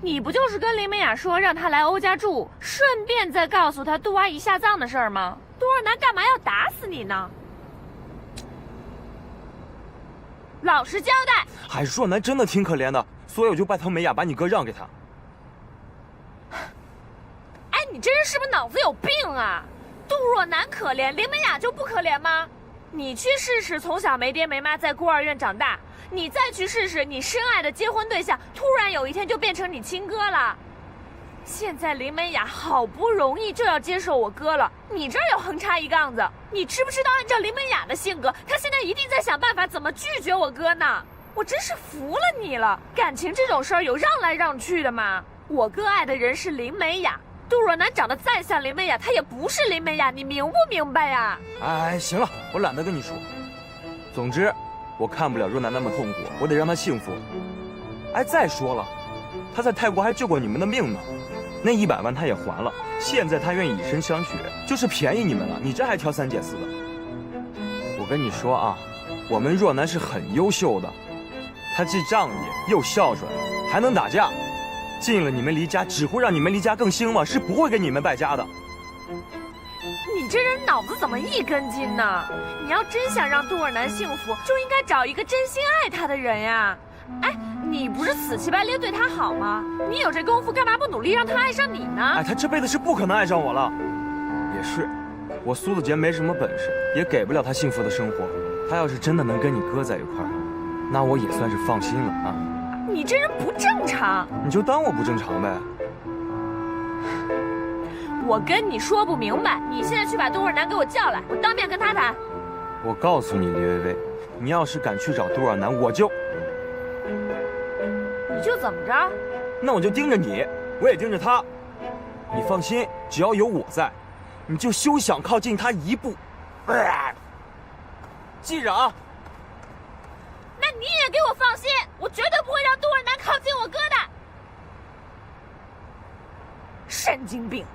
你不就是跟林美雅说让她来欧家住，顺便再告诉她杜阿姨下葬的事儿吗？杜若男干嘛要打死你呢？老实交代。哎，若男真的挺可怜的，所以我就拜托美雅把你哥让给他。哎，你这人是不是脑子有病啊？杜若男可怜，林美雅就不可怜吗？你去试试从小没爹没妈在孤儿院长大，你再去试试你深爱的结婚对象突然有一天就变成你亲哥了。现在林美雅好不容易就要接受我哥了，你这儿又横插一杠子，你知不知道按照林美雅的性格，她现在一定在想办法怎么拒绝我哥呢？我真是服了你了，感情这种事儿有让来让去的吗？我哥爱的人是林美雅，杜若男长得再像林美雅，她也不是林美雅，你明不明白呀？哎，行了，我懒得跟你说。总之，我看不了若男那么痛苦，我得让他幸福。哎，再说了，他在泰国还救过你们的命呢，那100万他也还了。现在他愿意以身相许，就是便宜你们了，你这还挑三拣四的。我跟你说啊，我们若男是很优秀的，他既仗义又孝顺，还能打架。进了你们离家，只会让你们离家更兴旺，是不会给你们败家的。你这人脑子怎么一根筋呢？你要真想让杜若男幸福，就应该找一个真心爱他的人呀。哎，你不是死乞白咧对他好吗？你有这功夫，干嘛不努力让他爱上你呢？哎，他这辈子是不可能爱上我了。也是，我苏子杰没什么本事，也给不了他幸福的生活。他要是真的能跟你哥在一块儿，那我也算是放心了啊。你这人不正常，你就当我不正常呗。我跟你说不明白，你现在去把杜若男给我叫来，我当面跟他谈。我告诉你，李薇薇，你要是敢去找杜若男，我就……你就怎么着？那我就盯着你，我也盯着他。你放心，只要有我在，你就休想靠近他一步。记着啊。那你也给我放心，我绝对不会让杜若男靠近我哥的。神经病！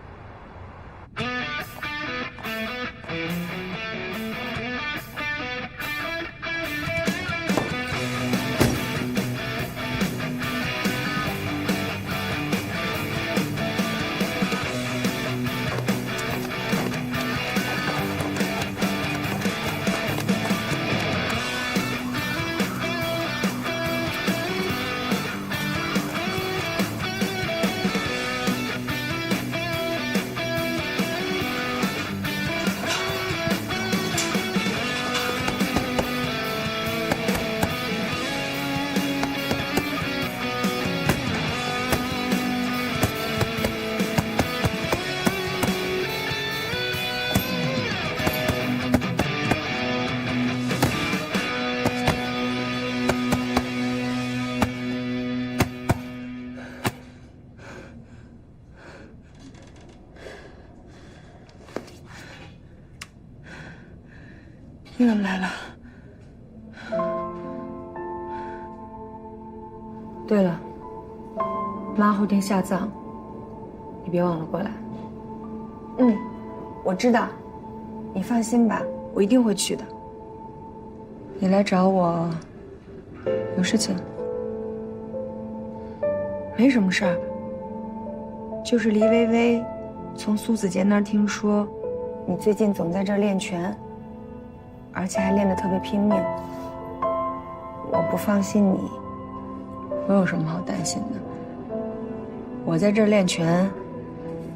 你怎么来了？对了，妈后天下葬，你别忘了过来。嗯，我知道，你放心吧，我一定会去的。你来找我，有事情？没什么事儿，就是黎薇薇从苏子杰那儿听说，你最近总在这儿练拳。而且还练得特别拼命，我不放心你。我有什么好担心的？我在这儿练拳，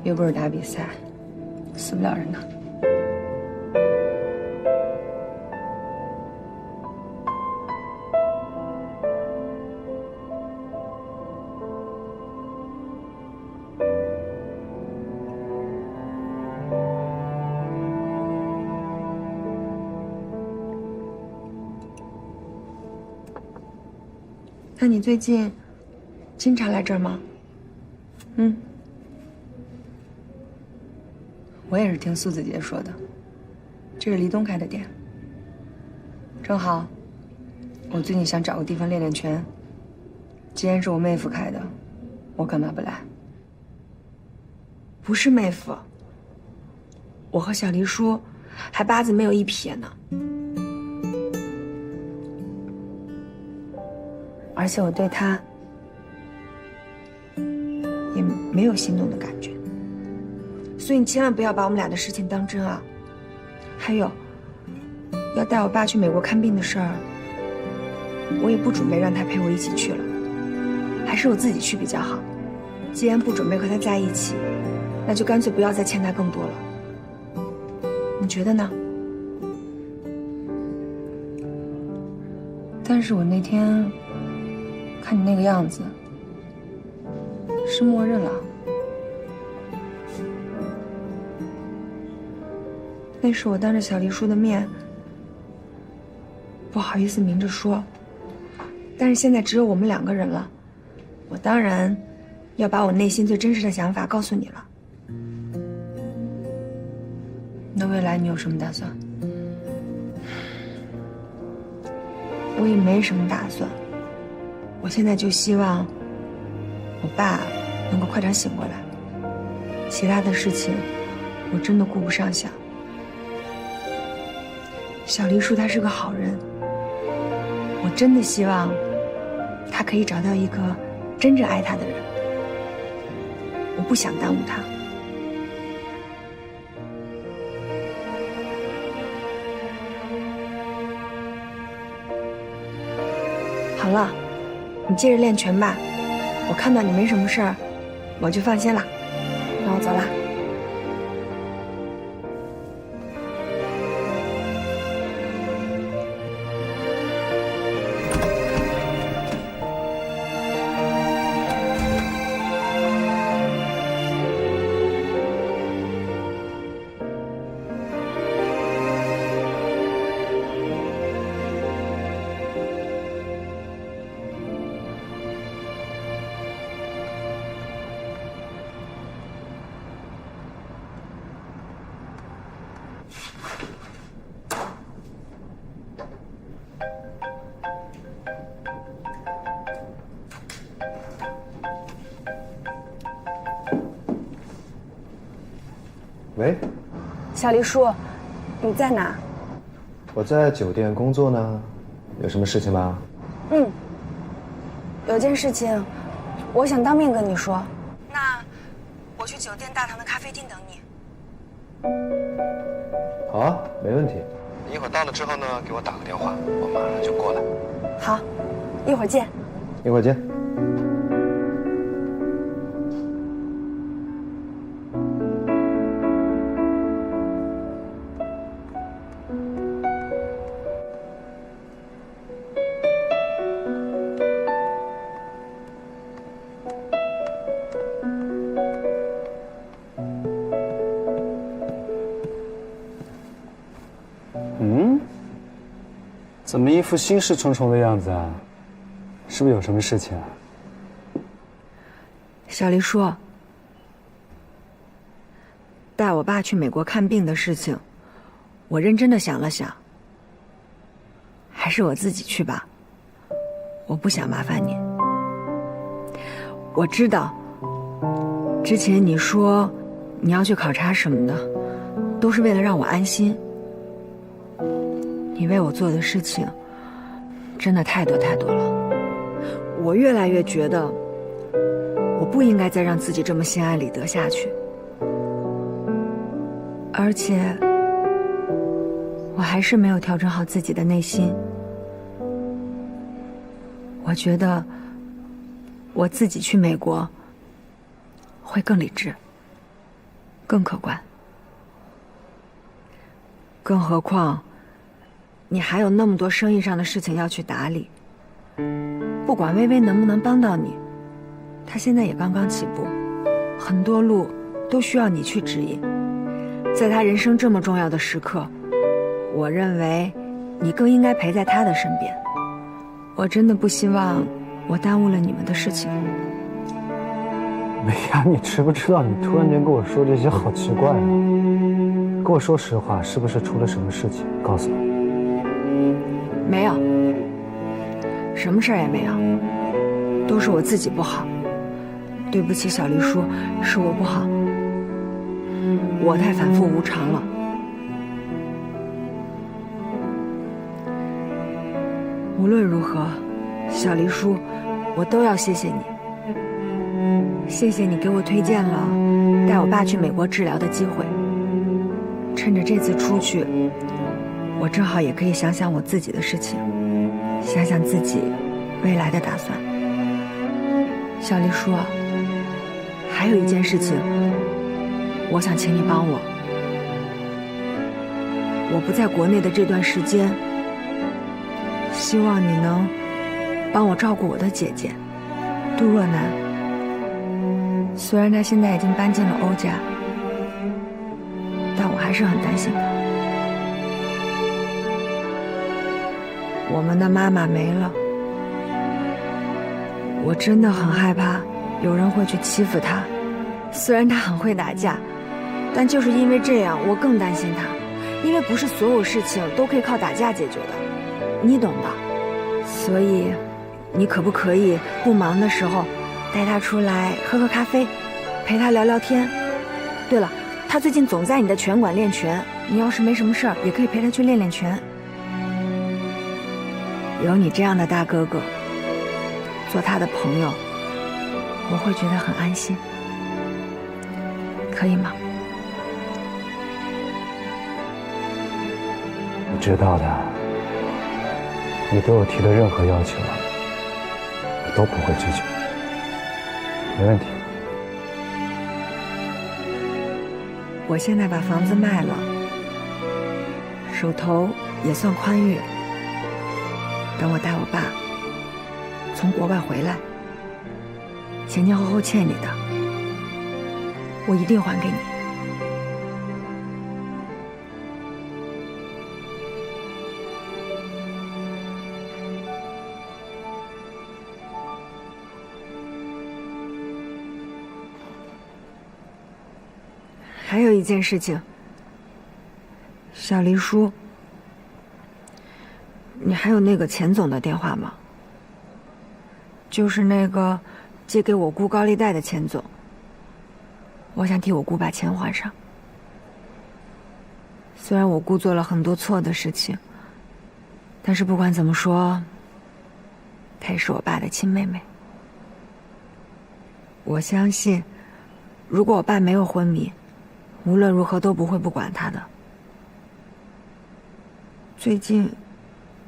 又不是打比赛，死不了人的。那你最近经常来这儿吗？嗯，我也是听苏子杰说的，这是黎东开的店。正好，我最近想找个地方练练拳。既然是我妹夫开的，我干嘛不来？不是妹夫，我和小黎叔还八字没有一撇呢。而且我对他没有心动的感觉。所以你千万不要把我们俩的事情当真啊。还有，要带我爸去美国看病的事儿，我也不准备让他陪我一起去了，还是我自己去比较好。既然不准备和他在一起，那就干脆不要再欠他更多了。你觉得呢？但是我那天看你那个样子，是默认了。那是我当着小黎叔的面，不好意思明着说。但是现在只有我们2个人了，我当然要把我内心最真实的想法告诉你了。那未来你有什么打算？我也没什么打算，我现在就希望我爸能够快点醒过来，其他的事情我真的顾不上想。小黎叔他是个好人，我真的希望他可以找到一个真正爱他的人，我不想耽误他。好了，你接着练拳吧，我看到你没什么事儿，我就放心了。那我走了。喂，小黎叔，你在哪？我在酒店工作呢，有什么事情吗？有件事情，我想当面跟你说。那我去酒店大堂的咖啡厅等你。好啊，没问题。你一会儿到了之后呢，给我打个电话，我马上就过来。好，一会儿见。一会儿见。怎么一副心事重重的样子啊？是不是有什么事情啊？小黎叔，带我爸去美国看病的事情，我认真的想了想，还是我自己去吧，我不想麻烦你。我知道，之前你说你要去考察什么的，都是为了让我安心。你为我做的事情真的太多太多了，我越来越觉得我不应该再让自己这么心安理得下去，而且我还是没有调整好自己的内心。我觉得我自己去美国会更理智，更客观，更何况你还有那么多生意上的事情要去打理，不管微微能不能帮到你，她现在也刚刚起步，很多路都需要你去指引。在她人生这么重要的时刻，我认为你更应该陪在她的身边。我真的不希望我耽误了你们的事情。美雅，你知不知道你突然间跟我说这些好奇怪啊？跟我说实话，是不是出了什么事情？告诉我。没有，什么事儿也没有，都是我自己不好。对不起，小黎叔，是我不好，我太反复无常了。无论如何，小黎叔，我都要谢谢你。谢谢你给我推荐了带我爸去美国治疗的机会。趁着这次出去，我正好也可以想想我自己的事情，想想自己未来的打算。小丽叔，还有一件事情，我想请你帮我。我不在国内的这段时间，希望你能帮我照顾我的姐姐杜若楠。虽然她现在已经搬进了欧家，但我还是很担心她。我们的妈妈没了，我真的很害怕有人会去欺负她。虽然她很会打架，但就是因为这样，我更担心她。因为不是所有事情都可以靠打架解决的，你懂的。所以，你可不可以不忙的时候带她出来喝喝咖啡，陪她聊聊天？对了，她最近总在你的拳馆练拳，你要是没什么事儿，也可以陪她去练练拳。有你这样的大哥哥，做他的朋友，我会觉得很安心，可以吗？你知道的，你对我提的任何要求，我都不会拒绝，没问题。我现在把房子卖了，手头也算宽裕。等我带我爸从国外回来，前前后后欠你的，我一定还给你。还有一件事情，小黎叔，你还有那个钱总的电话吗？就是那个借给我姑高利贷的钱总，我想替我姑把钱还上。虽然我姑做了很多错的事情，但是不管怎么说，她也是我爸的亲妹妹。我相信，如果我爸没有昏迷，无论如何都不会不管他的。最近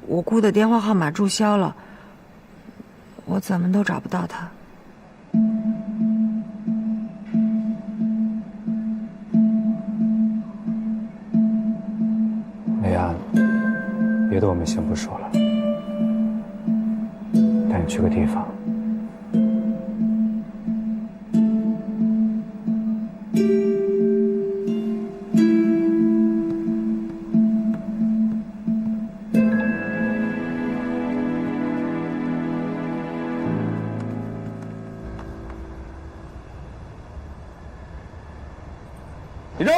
我姑的电话号码注销了，我怎么都找不到她。美安，别的我们先不说了，带你去个地方。立正，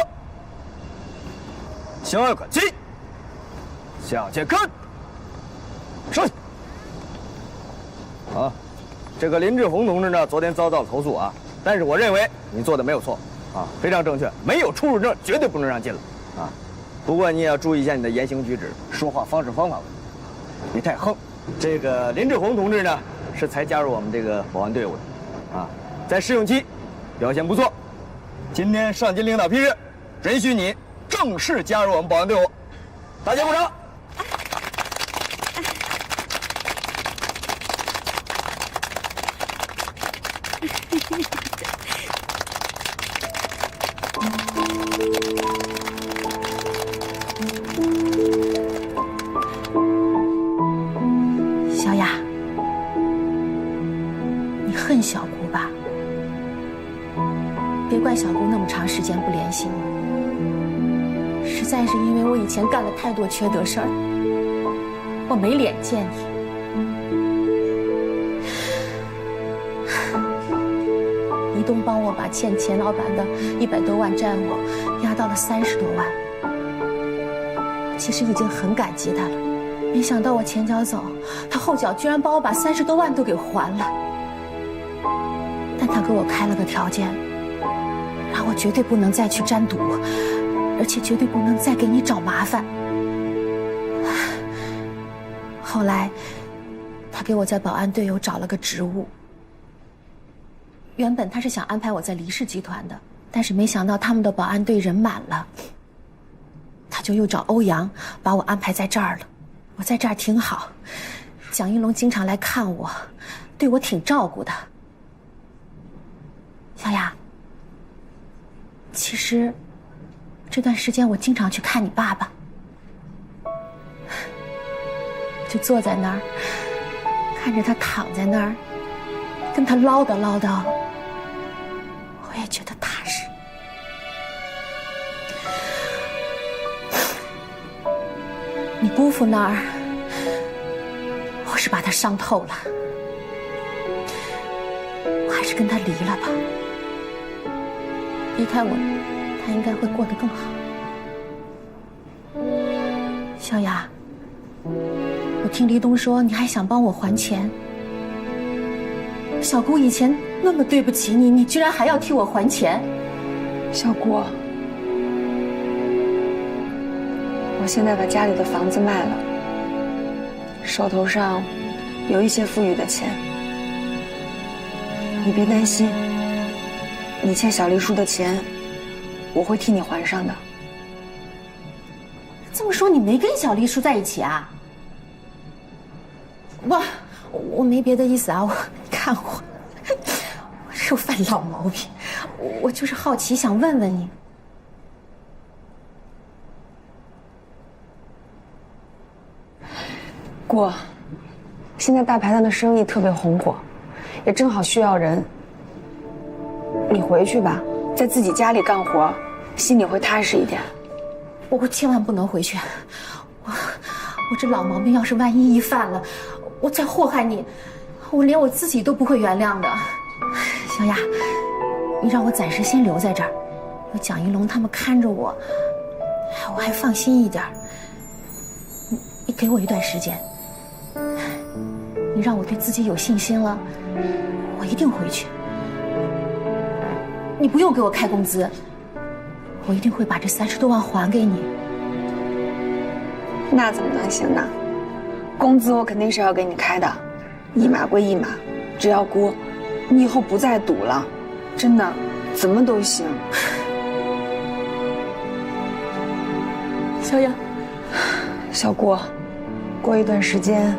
向外看齐，向前看，上。啊，这个林志宏同志呢，昨天遭到了投诉啊，但是我认为你做的没有错，啊，非常正确，没有出入证绝对不能让进了，啊，不过你也要注意一下你的言行举止，说话方式方法问题，别太横。这个林志宏同志呢，是才加入我们这个保安队伍的，啊，在试用期表现不错。今天上级领导批示，准许你正式加入我们保安队伍，大家鼓掌。小雅，你恨小姑吧？别怪小姑那么长时间不联系我，实在是因为我以前干了太多缺德事儿，我没脸见你。移动帮我把欠钱老板的100多万债务压到了30多万，其实已经很感激他了。没想到我前脚走，他后脚居然帮我把30多万都给还了。但他给我开了个条件，让我绝对不能再去沾赌，而且绝对不能再给你找麻烦。后来，他给我在保安队又找了个职务，原本他是想安排我在黎氏集团的，但是没想到他们的保安队人满了，他就又找欧阳把我安排在这儿了。我在这儿挺好，蒋一龙经常来看我，对我挺照顾的。小雅，其实这段时间我经常去看你爸爸，就坐在那儿看着他躺在那儿，跟他唠叨唠叨，我也觉得踏实。你姑父那儿，我是把他伤透了，我还是跟他离了吧。离开我，他应该会过得更好。小雅，我听黎东说你还想帮我还钱。小姑以前那么对不起你，你居然还要替我还钱？小姑，我现在把家里的房子卖了，手头上有一些富裕的钱，你别担心，你欠小丽叔的钱，我会替你还上的。这么说你没跟小丽叔在一起啊？我没别的意思啊，我看我又犯老毛病，我就是好奇想问问你。姑，现在大排档的生意特别红火，也正好需要人。你回去吧，在自己家里干活，心里会踏实一点。我千万不能回去，我这老毛病要是万一犯了，我再祸害你，我连我自己都不会原谅的。小雅，你让我暂时先留在这儿，有蒋一龙他们看着我，我还放心一点。你给我一段时间，你让我对自己有信心了，我一定回去。你不用给我开工资，我一定会把这30多万还给你。那怎么能行呢？工资我肯定是要给你开的，一码归一码，只要姑，你以后不再赌了，真的，怎么都行。小雅，小姑，过一段时间，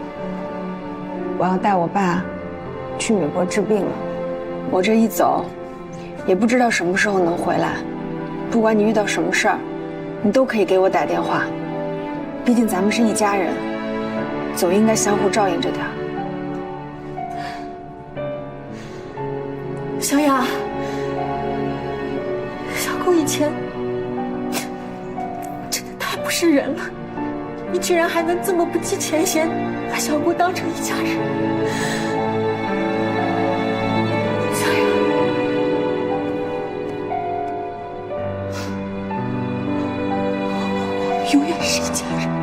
我要带我爸去美国治病了。我这一走，也不知道什么时候能回来。不管你遇到什么事儿，你都可以给我打电话。毕竟咱们是一家人，总应该相互照应着点。小雅，小姑以前真的太不是人了，你居然还能这么不计前嫌，把小姑当成一家人。小雅，我永远是一家人。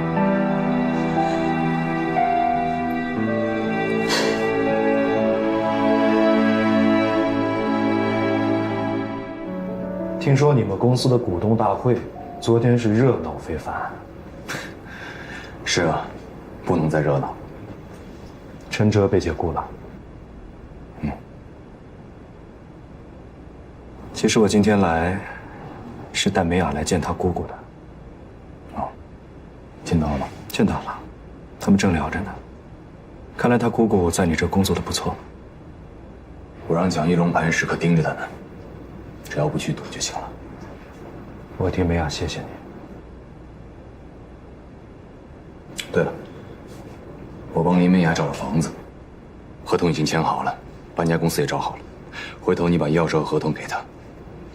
听说你们公司的股东大会昨天是热闹非凡。是啊，不能再热闹。陈哲被解雇了。其实我今天来，是带梅雅来见她姑姑的。哦，见到了吗？见到了，他们正聊着呢。看来她姑姑在你这工作的不错。我让蒋一龙派人时刻盯着他呢，只要不去赌就行了。我替梅雅谢谢你。对了，我帮林美雅找了房子，合同已经签好了，搬家公司也找好了。回头你把钥匙和合同给他，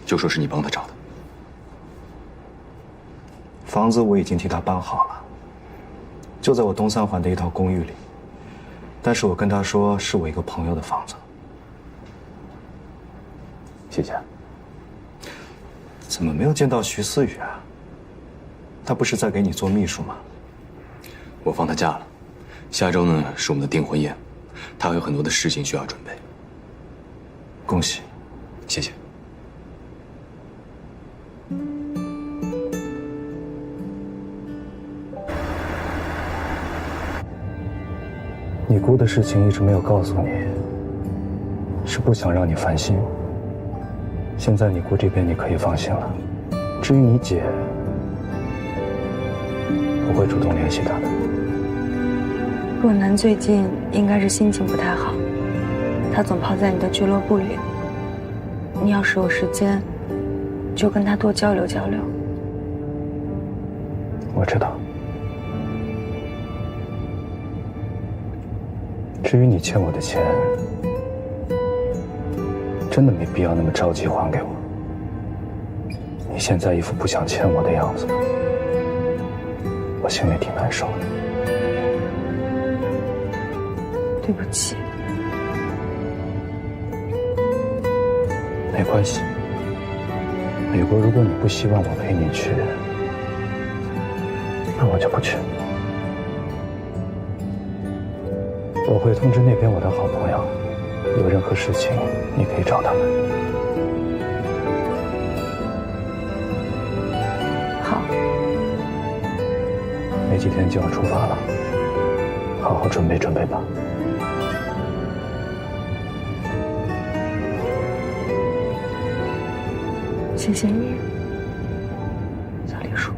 就说是你帮他找的。房子我已经替他搬好了，就在我东三环的一套公寓里。但是我跟他说是我一个朋友的房子。谢谢。怎么没有见到徐思雨啊？他不是在给你做秘书吗？我放他假了，下周呢是我们的订婚宴，他还有很多的事情需要准备。恭喜，谢谢。你姑的事情一直没有告诉你，是是不想让你烦心。现在你姑这边你可以放心了。至于你姐，我会主动联系她的。若楠最近应该是心情不太好，她总泡在你的俱乐部里。你要是有时间，就跟她多交流交流。我知道。至于你欠我的钱，真的没必要那么着急还给我。你现在一副不想欠我的样子，我心里挺难受的。对不起。没关系。美国如果你不希望我陪你去，那我就不去。我会通知那边我的好朋友，有任何事情你可以找他们。好。没几天就要出发了，好好准备准备吧。谢谢你，小栗树。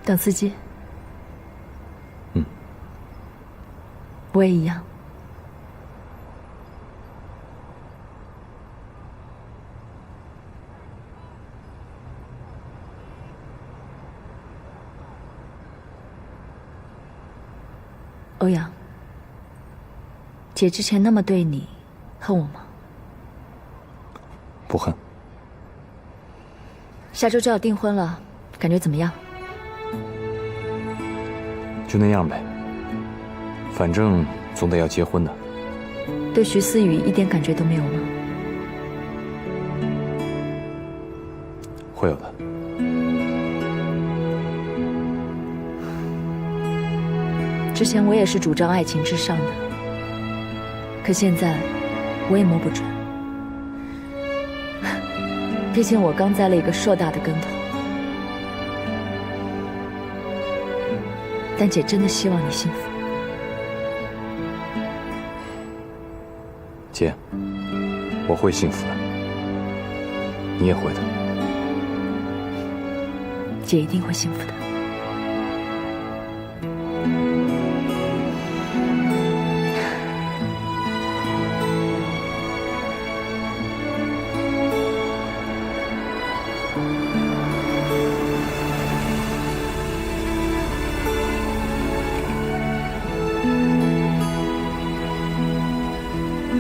等司机。嗯。我也一样。欧阳，姐之前那么对你，恨我吗？不恨。下周就要订婚了，感觉怎么样？就那样呗，反正总得要结婚的。对徐思雨一点感觉都没有吗？会有的。之前我也是主张爱情至上的，可现在我也摸不准。毕竟我刚栽了一个硕大的跟头。但姐真的希望你幸福。姐，我会幸福的，你也会的。姐一定会幸福的。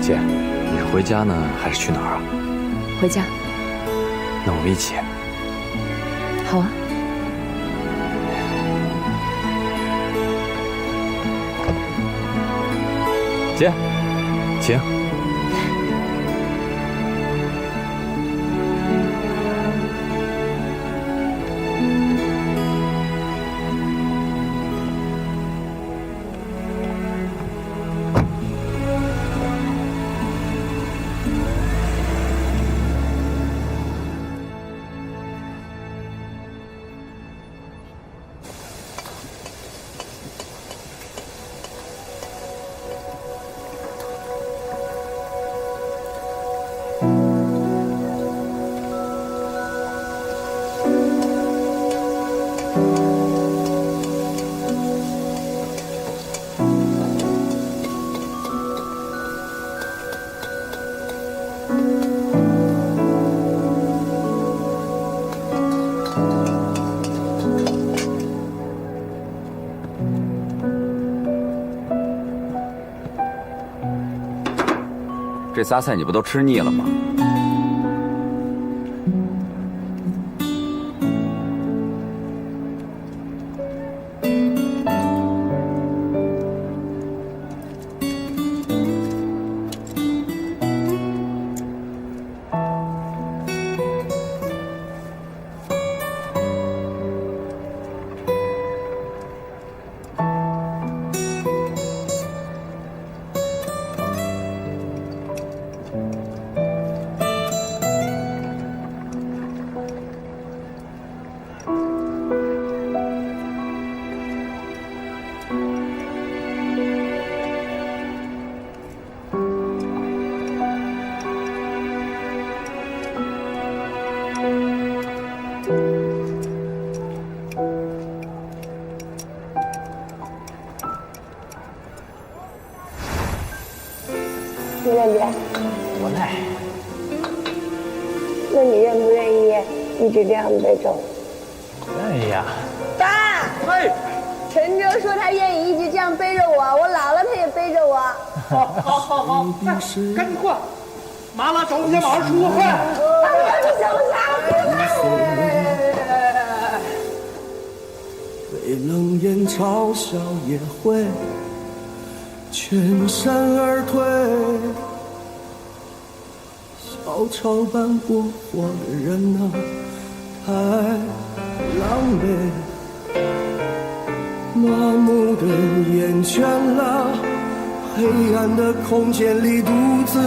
姐，你是回家呢，还是去哪儿啊？回家。那我们一起。好啊。姐，请。这仨菜你不都吃腻了吗？你累不累？我累。那你愿不愿意一直这样背着我？愿意呀。爸，陈哲说他愿意一直这样背着我，我老了他也背着我。好，赶紧过来，妈妈中午先马上出会。你想啥？被冷眼嘲笑也会全身而退，小丑般过活的人啊，太狼狈，麻木的厌倦了，黑暗的空间里独自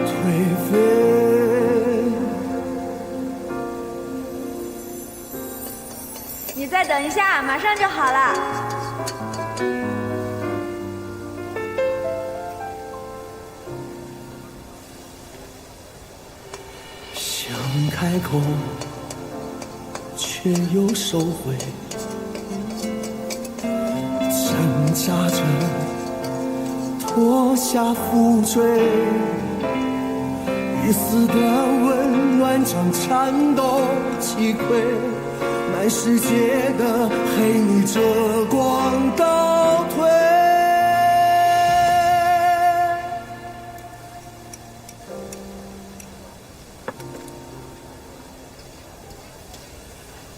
颓废。你再等一下，马上就好了。想开口，却又收回，挣扎着脱下负坠，一丝的温暖将颤抖击溃。满世界的黑你遮光倒退，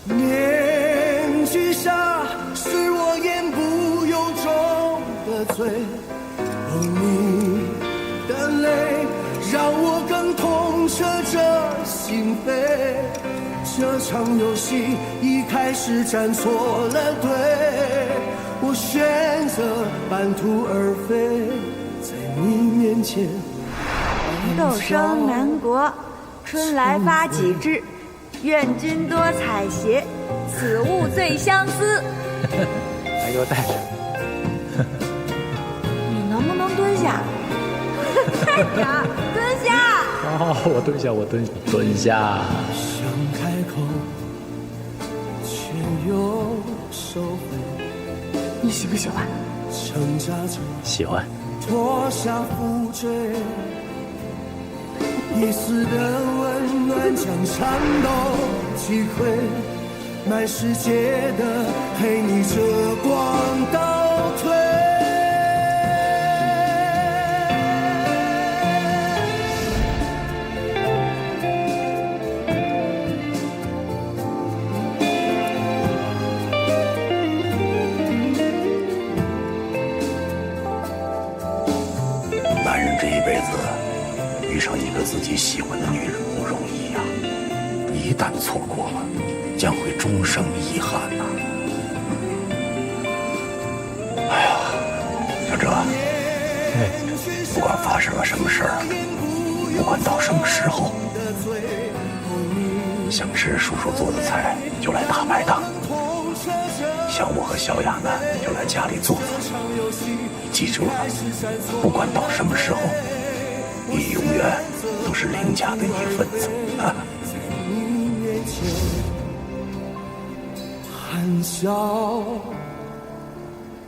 面具下是我言不由衷的罪，你的泪让我更痛彻着心扉。这场游戏一开始站错了队，我选择半途而废，在你面前。豆生南国，春来发几枝，愿君多采撷，此物最相思。还给我带着。你能不能蹲下？快点，蹲下！哦，我蹲下，我蹲下。想开口，却又收回。你喜不喜欢？挣扎着喜欢。脱下负坠，一丝的温暖将颤抖击溃，满世界的黑你遮光倒退。男人这一辈子遇上一个自己喜欢的女人不容易呀，一旦错过了，将会终生遗憾呐。哎呀，小哲，不管发生了什么事儿，不管到什么时候，想吃叔叔做的菜就来大排档，想我和小雅呢就来家里坐坐。你记住了，不管到什么时候，你永远都是林家的一份子啊！含笑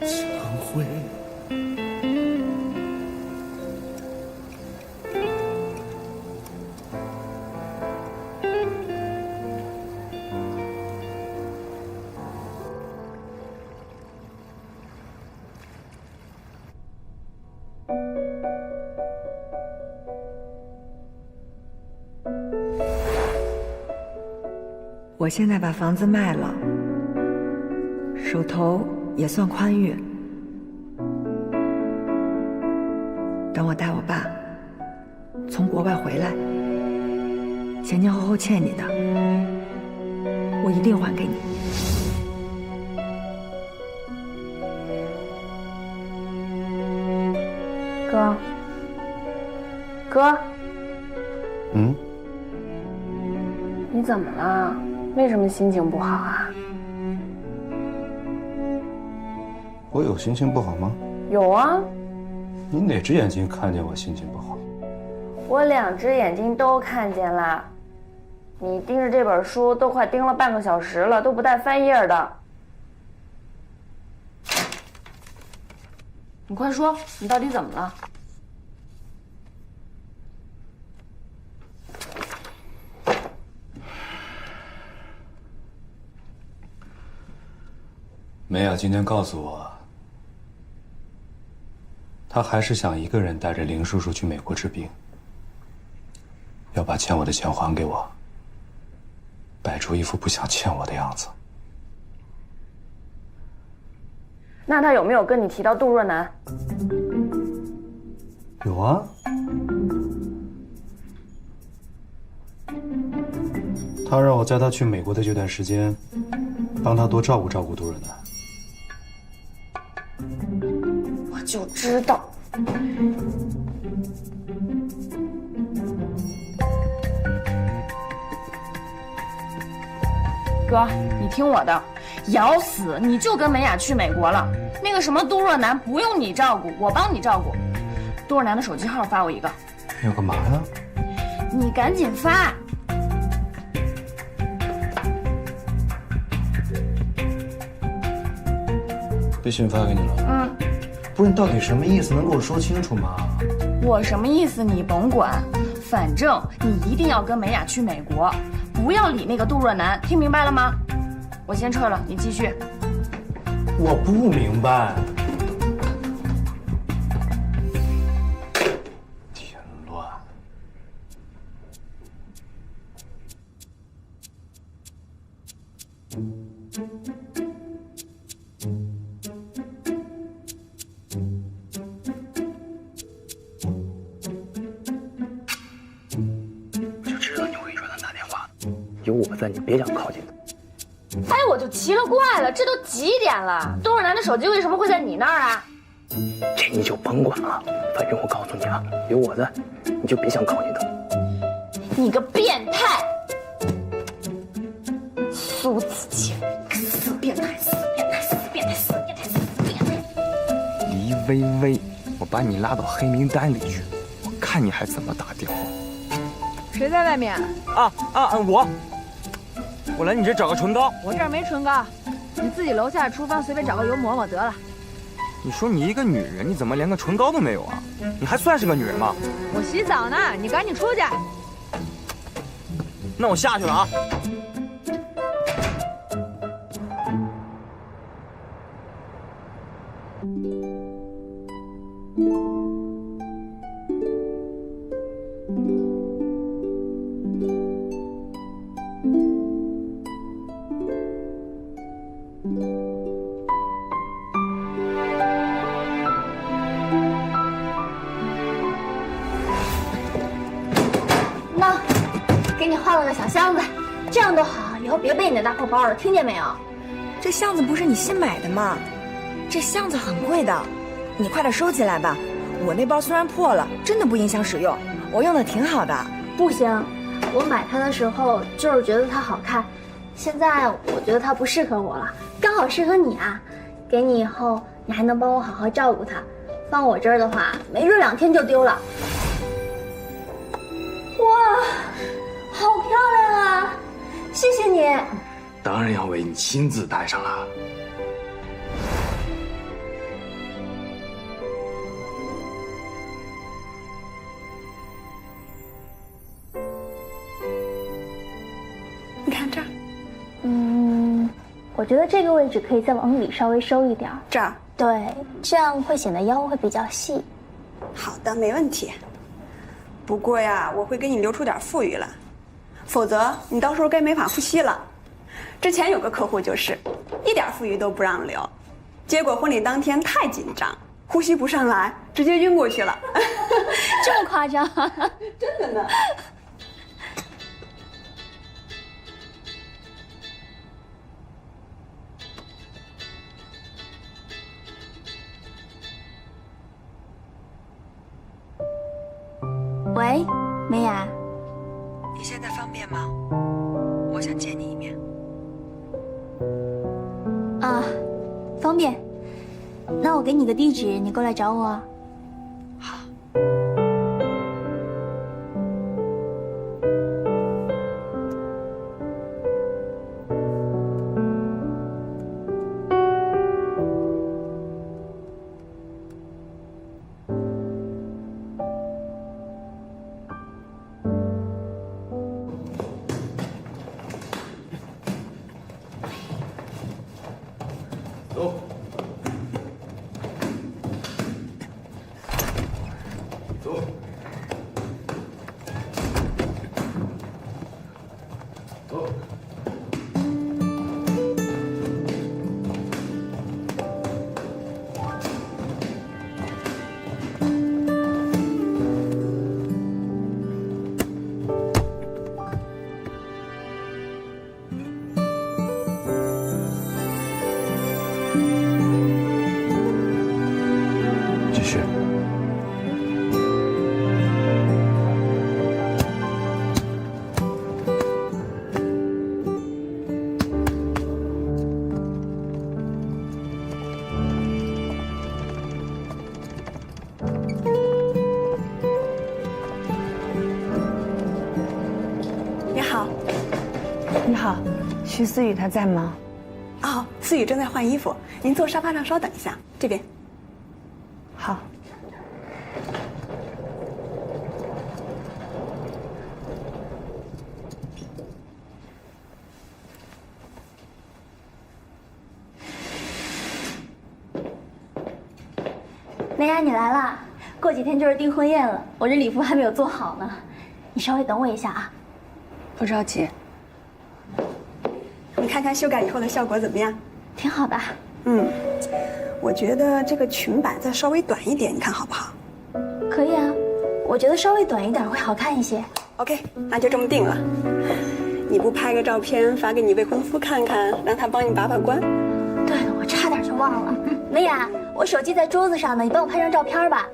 忏悔。我现在把房子卖了，手头也算宽裕。等我带我爸从国外回来，前前后后欠你的，我一定还给你。哥，哥，你怎么了？为什么心情不好啊？我有心情不好吗？有啊。你哪只眼睛看见我心情不好？我2只眼睛都看见了。你盯着这本书都快盯了半个小时了，都不带翻页的。你快说，你到底怎么了？梅雅今天告诉我，她还是想一个人带着林叔叔去美国治病，要把欠我的钱还给我，摆出一副不想欠我的样子。那他有没有跟你提到杜若楠？有啊，他让我在他去美国的这段时间，帮他多照顾照顾杜若楠。我就知道。哥，你听我的，咬死你就跟梅雅去美国了。那个什么杜若楠不用你照顾，我帮你照顾。杜若楠的手机号发我一个。要干嘛呀？你赶紧发。微信发给你了。不是，你到底什么意思？能跟我说清楚吗？我什么意思你甭管，反正你一定要跟梅雅去美国，不要理那个杜若楠，听明白了吗？我先撤了，你继续。我不明白。添乱。我就知道你会给阮楠打电话，有我在，你别想靠近他。哎，我就奇了怪了，这都几点了？杜若楠的手机为什么会在你那儿啊？这你就甭管了，反正我告诉你啊，有我在，你就别想靠近他。你个变态，苏子清，死变态，死变态，死变态，死变态，死变态！黎薇薇，我把你拉到黑名单里去，我看你还怎么打电话。谁在外面？我来你这找个唇膏。我这儿没唇膏，你自己楼下厨房随便找个油抹抹得了。你说你一个女人，你怎么连个唇膏都没有啊？你还算是个女人吗？我洗澡呢，你赶紧出去。那我下去了啊。那，给你换了个小箱子，这样多好，以后别背你的大破包了，听见没有？这箱子不是你新买的吗？这箱子很贵的，你快点收起来吧。我那包虽然破了，真的不影响使用，我用的挺好的。不行，我买它的时候就是觉得它好看，现在我觉得它不适合我了，刚好适合你啊。给你以后，你还能帮我好好照顾它。放我这儿的话，没准2天就丢了。哇，好漂亮啊！谢谢你。当然要为你亲自戴上了。你看这儿，我觉得这个位置可以再往里稍微收一点。这儿，对，这样会显得腰会比较细。好的，没问题。不过呀，我会给你留出点富裕来，否则你到时候该没法呼吸了。之前有个客户就是一点富裕都不让留，结果婚礼当天太紧张，呼吸不上来，直接晕过去了。这么夸张？真的呢。喂，美雅，你现在方便吗？我想见你一面。啊，方便。那我给你个地址，你过来找我。好。走。走。走。继续。你好。你好，徐思雨她在吗？哦，思雨正在换衣服，您坐沙发上稍等一下，这边。好。美雅，你来啦！过几天就是订婚宴了，我这礼服还没有做好呢，你稍微等我一下啊。不着急。你看看修改以后的效果怎么样？挺好的。我觉得这个裙摆再稍微短一点，你看好不好？可以啊，我觉得稍微短一点会好看一些。OK， 那就这么定了。你不拍个照片发给你未婚夫看看，让他帮你把把关？对了，我差点就忘了。美雅，我手机在桌子上呢，你帮我拍张照片吧。